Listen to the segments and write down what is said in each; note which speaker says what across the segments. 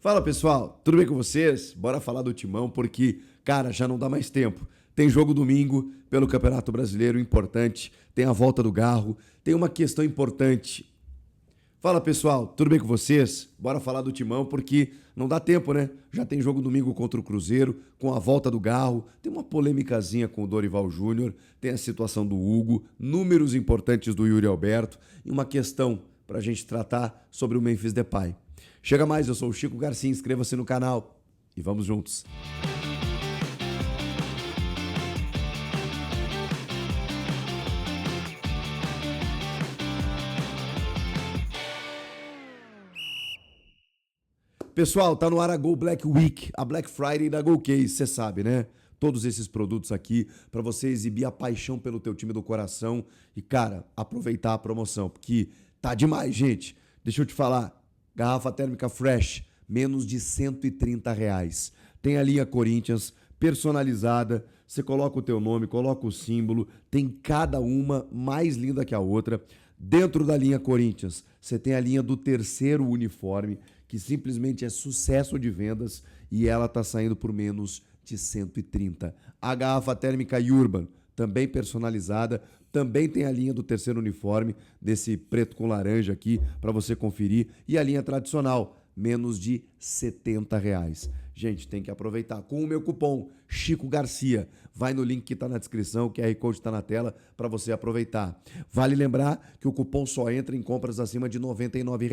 Speaker 1: Fala pessoal, tudo bem com vocês? Bora falar do Timão porque, cara, já não dá mais tempo. Tem jogo domingo pelo Campeonato Brasileiro importante, tem a volta do Garro, tem uma questão importante. Fala pessoal, tudo bem com vocês? Bora falar do Timão porque não dá tempo, né? Já tem jogo domingo contra o Cruzeiro, com a volta do Garro, tem uma polêmicazinha com o Dorival Júnior, tem a situação do Hugo, números importantes do Yuri Alberto e uma questão pra gente tratar sobre o Memphis Depay. Chega mais, eu sou o Chico Garcia, inscreva-se no canal e vamos juntos. Pessoal, tá no ar a Go Black Week, a Black Friday da Go Case, você sabe, né? Todos esses produtos aqui para você exibir a paixão pelo teu time do coração e, cara, aproveitar a promoção, porque tá demais, gente. Deixa eu te falar, garrafa térmica Fresh, menos de R$ 130. Tem a linha Corinthians personalizada, você coloca o teu nome, coloca o símbolo, tem cada uma mais linda que a outra. Dentro da linha Corinthians, você tem a linha do terceiro uniforme, que simplesmente é sucesso de vendas e ela está saindo por menos de 130. A garrafa térmica Urban, também personalizada, também tem a linha do terceiro uniforme, desse preto com laranja aqui, para você conferir. E a linha tradicional, menos de R$ 70. Gente, tem que aproveitar. Com o meu cupom Chico Garcia, vai no link que está na descrição, o QR Code está na tela para você aproveitar. Vale lembrar que o cupom só entra em compras acima de R$ 99.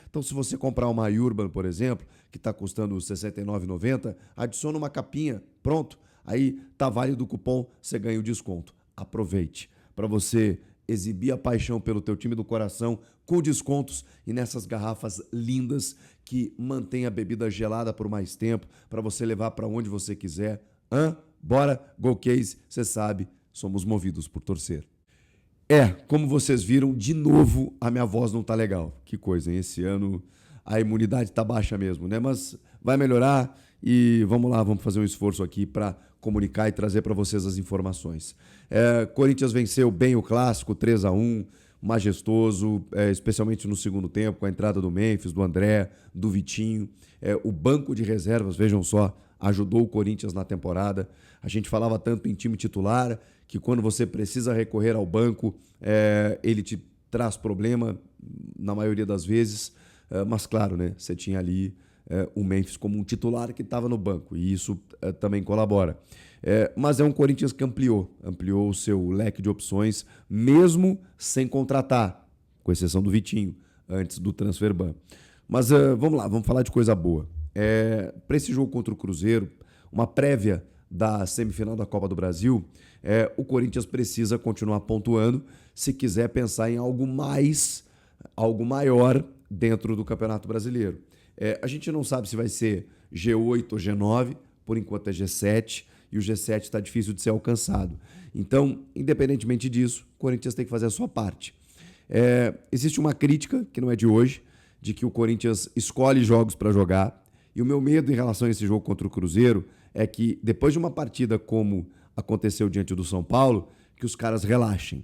Speaker 1: Então, se você comprar uma Urban, por exemplo, que está custando R$ 69,90, adiciona uma capinha, pronto. Aí tá válido o cupom, você ganha o desconto. Aproveite para você exibir a paixão pelo teu time do coração com descontos e nessas garrafas lindas que mantém a bebida gelada por mais tempo para você levar para onde você quiser. Bora, Go Case, você sabe, somos movidos por torcer. Como vocês viram, de novo a minha voz não tá legal. Que coisa, hein? Esse ano a imunidade tá baixa mesmo, né? Mas vai melhorar e vamos lá, vamos fazer um esforço aqui para comunicar e trazer para vocês as informações. Corinthians venceu bem o clássico, 3-1, majestoso, especialmente no segundo tempo, com a entrada do Memphis, do André, do Vitinho. O banco de reservas, vejam só, ajudou o Corinthians na temporada. A gente falava tanto em time titular, que quando você precisa recorrer ao banco, ele te traz problema, na maioria das vezes. Mas claro, né, você tinha ali o Memphis como um titular que estava no banco, e isso também colabora. Mas é um Corinthians que ampliou o seu leque de opções, mesmo sem contratar, com exceção do Vitinho, antes do transfer ban. Mas vamos lá, vamos falar de coisa boa. Para esse jogo contra o Cruzeiro, uma prévia da semifinal da Copa do Brasil, o Corinthians precisa continuar pontuando se quiser pensar em algo mais, algo maior dentro do Campeonato Brasileiro. A gente não sabe se vai ser G8 ou G9, por enquanto é G7, e o G7 está difícil de ser alcançado. Então, independentemente disso, o Corinthians tem que fazer a sua parte. Existe uma crítica, que não é de hoje, de que o Corinthians escolhe jogos para jogar, e o meu medo em relação a esse jogo contra o Cruzeiro é que, depois de uma partida como aconteceu diante do São Paulo, que os caras relaxem.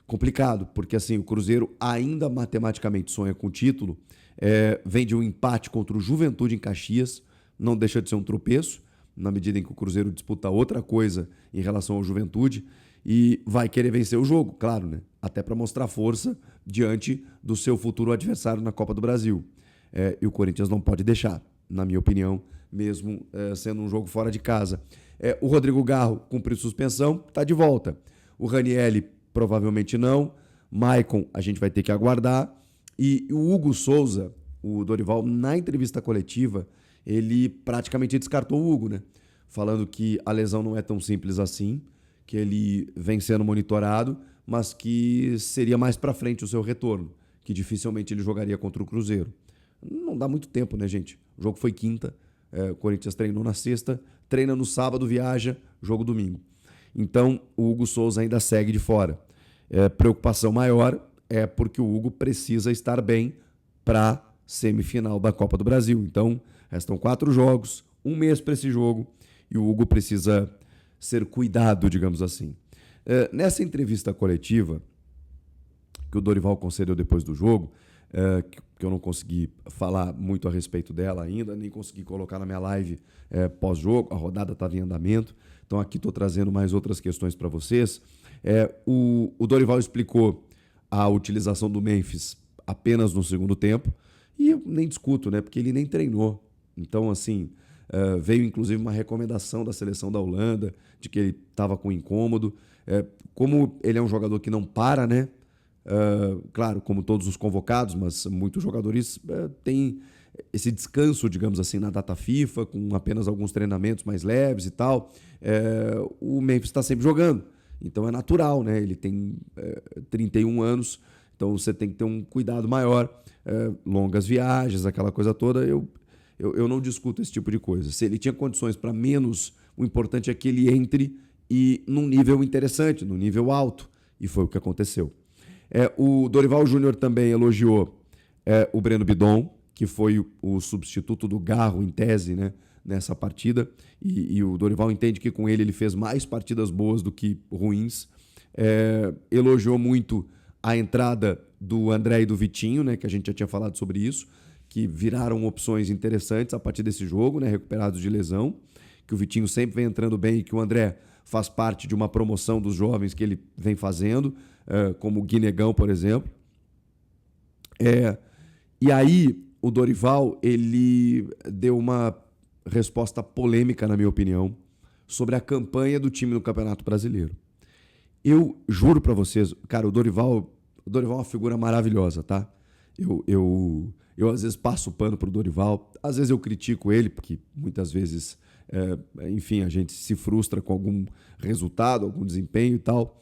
Speaker 1: Complicado, porque assim, o Cruzeiro ainda matematicamente sonha com o título, vem de um empate contra o Juventude em Caxias, não deixa de ser um tropeço, na medida em que o Cruzeiro disputa outra coisa em relação ao Juventude, e vai querer vencer o jogo, claro, né? Até para mostrar força diante do seu futuro adversário na Copa do Brasil. E o Corinthians não pode deixar, na minha opinião, mesmo sendo um jogo fora de casa. O Rodrigo Garro cumpriu suspensão, está de volta. O Ranieri provavelmente não. Maicon a gente vai ter que aguardar. E o Hugo Souza, o Dorival, na entrevista coletiva, ele praticamente descartou o Hugo, né? Falando que a lesão não é tão simples assim, que ele vem sendo monitorado, mas que seria mais para frente o seu retorno, que dificilmente ele jogaria contra o Cruzeiro. Não dá muito tempo, né, gente? O jogo foi quinta, o Corinthians treinou na sexta, treina no sábado, viaja, jogo domingo. Então, o Hugo Souza ainda segue de fora. Preocupação maior é porque o Hugo precisa estar bem para a semifinal da Copa do Brasil. Então, restam 4 jogos, 1 mês para esse jogo, e o Hugo precisa ser cuidado, digamos assim. Nessa entrevista coletiva que o Dorival concedeu depois do jogo, que eu não consegui falar muito a respeito dela ainda, nem consegui colocar na minha live pós-jogo, a rodada estava em andamento, então aqui estou trazendo mais outras questões para vocês. O Dorival explicou a utilização do Memphis apenas no segundo tempo, e eu nem discuto, né, porque ele nem treinou. Então, assim, veio inclusive uma recomendação da seleção da Holanda, de que ele estava com incômodo. Como ele é um jogador que não para, né? Claro, como todos os convocados, mas muitos jogadores têm esse descanso, digamos assim, na data FIFA, com apenas alguns treinamentos mais leves e tal. O Memphis está sempre jogando, então é natural, né? Ele tem 31 anos, então você tem que ter um cuidado maior, longas viagens, aquela coisa toda. Eu não discuto esse tipo de coisa. Se ele tinha condições para menos, o importante é que ele entre e num nível interessante, num nível alto, e foi o que aconteceu. O Dorival Júnior também elogiou o Breno Bidon, que foi o substituto do Garro, em tese, né, nessa partida. E o Dorival entende que com ele fez mais partidas boas do que ruins. Elogiou muito a entrada do André e do Vitinho, né, que a gente já tinha falado sobre isso, que viraram opções interessantes a partir desse jogo, né, recuperados de lesão, que o Vitinho sempre vem entrando bem e que o André faz parte de uma promoção dos jovens que ele vem fazendo, como o Guinegão, por exemplo. E aí o Dorival ele deu uma resposta polêmica, na minha opinião, sobre a campanha do time no Campeonato Brasileiro. Eu juro para vocês, cara, o Dorival é uma figura maravilhosa, tá? Eu às vezes passo o pano pro Dorival, às vezes eu critico ele, porque muitas vezes, enfim, a gente se frustra com algum resultado, algum desempenho e tal,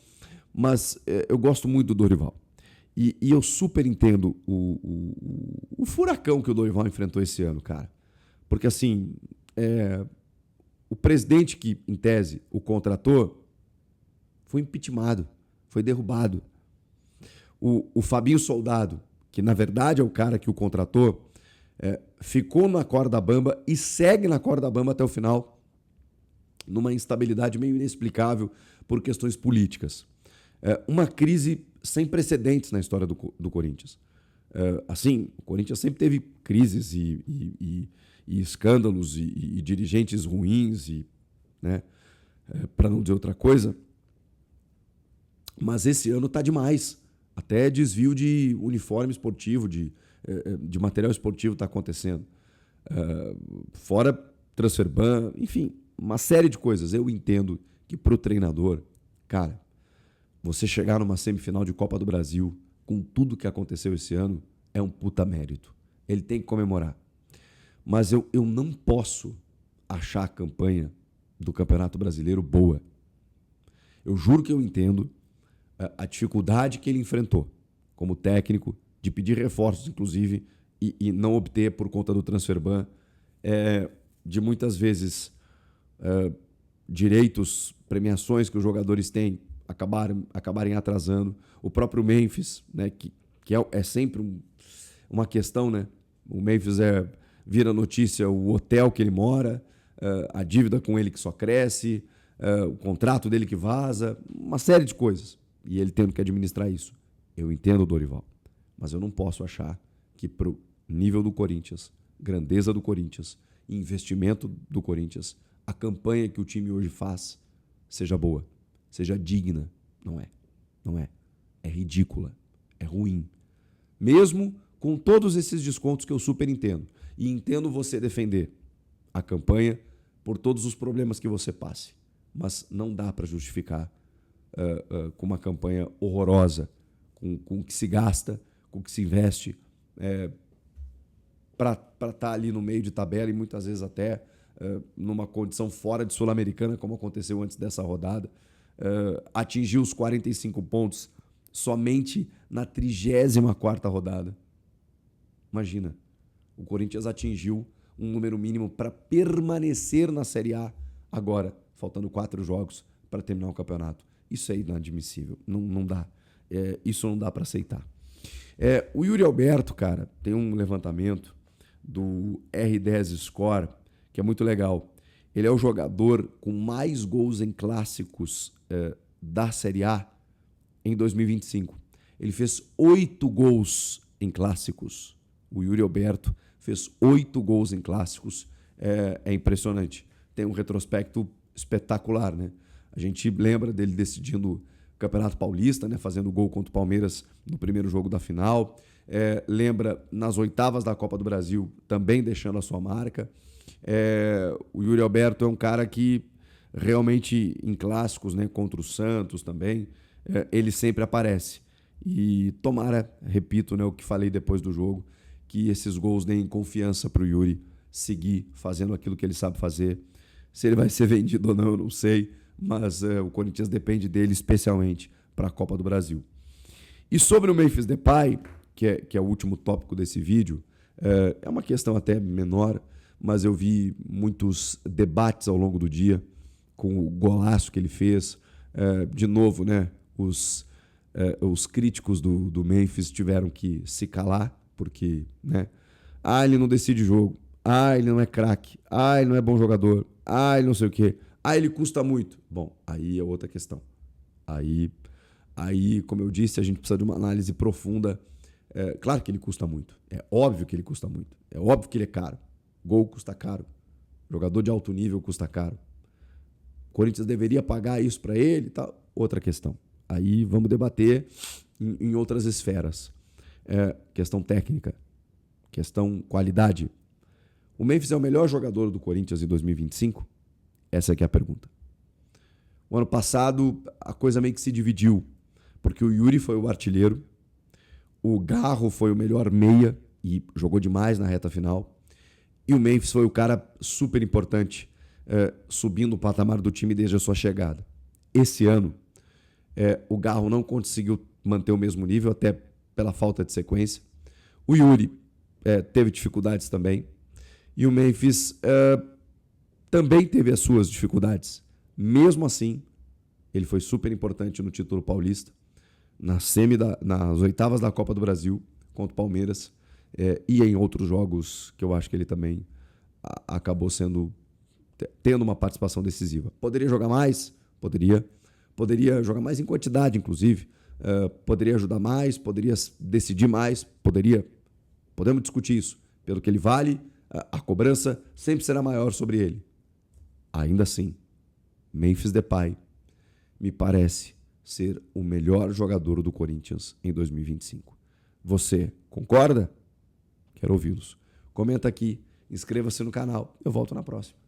Speaker 1: mas eu gosto muito do Dorival. E eu super entendo o furacão que o Dorival enfrentou esse ano, cara. Porque, assim, o presidente que, em tese, o contratou foi impeachmentado, foi derrubado. O Fabinho Soldado, que na verdade é o cara que o contratou, ficou na corda bamba e segue na corda bamba até o final, numa instabilidade meio inexplicável por questões políticas. Uma crise sem precedentes na história do Corinthians. Assim, o Corinthians sempre teve crises e escândalos e dirigentes ruins, né, para não dizer outra coisa, mas esse ano está demais. Até desvio de uniforme esportivo, de material esportivo está acontecendo. Fora transfer ban, enfim, uma série de coisas. Eu entendo que para o treinador, cara, você chegar numa semifinal de Copa do Brasil com tudo que aconteceu esse ano é um puta mérito. Ele tem que comemorar. Mas eu não posso achar a campanha do Campeonato Brasileiro boa. Eu juro que eu entendo a dificuldade que ele enfrentou como técnico, de pedir reforços, inclusive, e não obter por conta do transfer ban, de muitas vezes direitos, premiações que os jogadores têm acabarem atrasando. O próprio Memphis, né, que é sempre uma questão, né? O Memphis vira notícia o hotel que ele mora, a dívida com ele que só cresce, o contrato dele que vaza, uma série de coisas. E ele tendo que administrar isso. Eu entendo o Dorival, mas eu não posso achar que pro nível do Corinthians, grandeza do Corinthians, investimento do Corinthians, a campanha que o time hoje faz seja boa, seja digna. Não é. Não é. É ridícula. É ruim. Mesmo com todos esses descontos que eu super entendo. E entendo você defender a campanha por todos os problemas que você passe. Mas não dá para justificar com uma campanha horrorosa, com o que se gasta, com o que se investe, para estar ali no meio de tabela e muitas vezes até numa condição fora de Sul-Americana, como aconteceu antes dessa rodada. Atingiu os 45 pontos somente na 34ª rodada. Imagina, o Corinthians atingiu um número mínimo para permanecer na Série A agora, faltando 4 jogos para terminar o campeonato. Isso é inadmissível, não dá. Isso não dá para aceitar. O Yuri Alberto, cara, tem um levantamento do R10 Score, que é muito legal. Ele é o jogador com mais gols em clássicos da Série A em 2025. Ele fez 8 gols em clássicos. O Yuri Alberto fez 8 gols em clássicos. É impressionante. Tem um retrospecto espetacular, né? A gente lembra dele decidindo o Campeonato Paulista, né? Fazendo gol contra o Palmeiras no primeiro jogo da final. Lembra nas oitavas da Copa do Brasil, também deixando a sua marca. O Yuri Alberto é um cara que realmente em clássicos, né? Contra o Santos também, ele sempre aparece. E tomara, repito, né, o que falei depois do jogo, que esses gols deem confiança para o Yuri seguir fazendo aquilo que ele sabe fazer. Se ele vai ser vendido ou não, eu não sei, mas o Corinthians depende dele especialmente para a Copa do Brasil. E sobre o Memphis Depay, que é o último tópico desse vídeo, é uma questão até menor, mas eu vi muitos debates ao longo do dia com o golaço que ele fez. De novo, né, os críticos do Memphis tiveram que se calar, porque, né, ele não decide jogo, ele não é craque, ele não é bom jogador, ele não sei o quê, ele custa muito. Bom, aí é outra questão. Aí, como eu disse, a gente precisa de uma análise profunda. Claro que ele custa muito, é óbvio que ele custa muito, é óbvio que ele é caro. Gol custa caro, jogador de alto nível custa caro. O Corinthians deveria pagar isso para ele e tal, outra questão. Aí vamos debater em outras esferas. Questão técnica, questão qualidade. O Memphis é o melhor jogador do Corinthians em 2025? Essa aqui é a pergunta. O ano passado a coisa meio que se dividiu, porque o Yuri foi o artilheiro, o Garro foi o melhor meia e jogou demais na reta final, e o Memphis foi o cara super importante, subindo o patamar do time desde a sua chegada. Esse ano, o Garro não conseguiu manter o mesmo nível, até pela falta de sequência. O Yuri teve dificuldades também. E o Memphis também teve as suas dificuldades. Mesmo assim, ele foi super importante no título paulista, nas oitavas da Copa do Brasil contra o Palmeiras, e em outros jogos que eu acho que ele também acabou tendo uma participação decisiva. Poderia jogar mais? Poderia jogar mais em quantidade, inclusive. Poderia ajudar mais, poderia decidir mais, podemos discutir isso. Pelo que ele vale, a cobrança sempre será maior sobre ele. Ainda assim, Memphis Depay me parece ser o melhor jogador do Corinthians em 2025. Você concorda? Quero ouvi-los. Comenta aqui, inscreva-se no canal. Eu volto na próxima.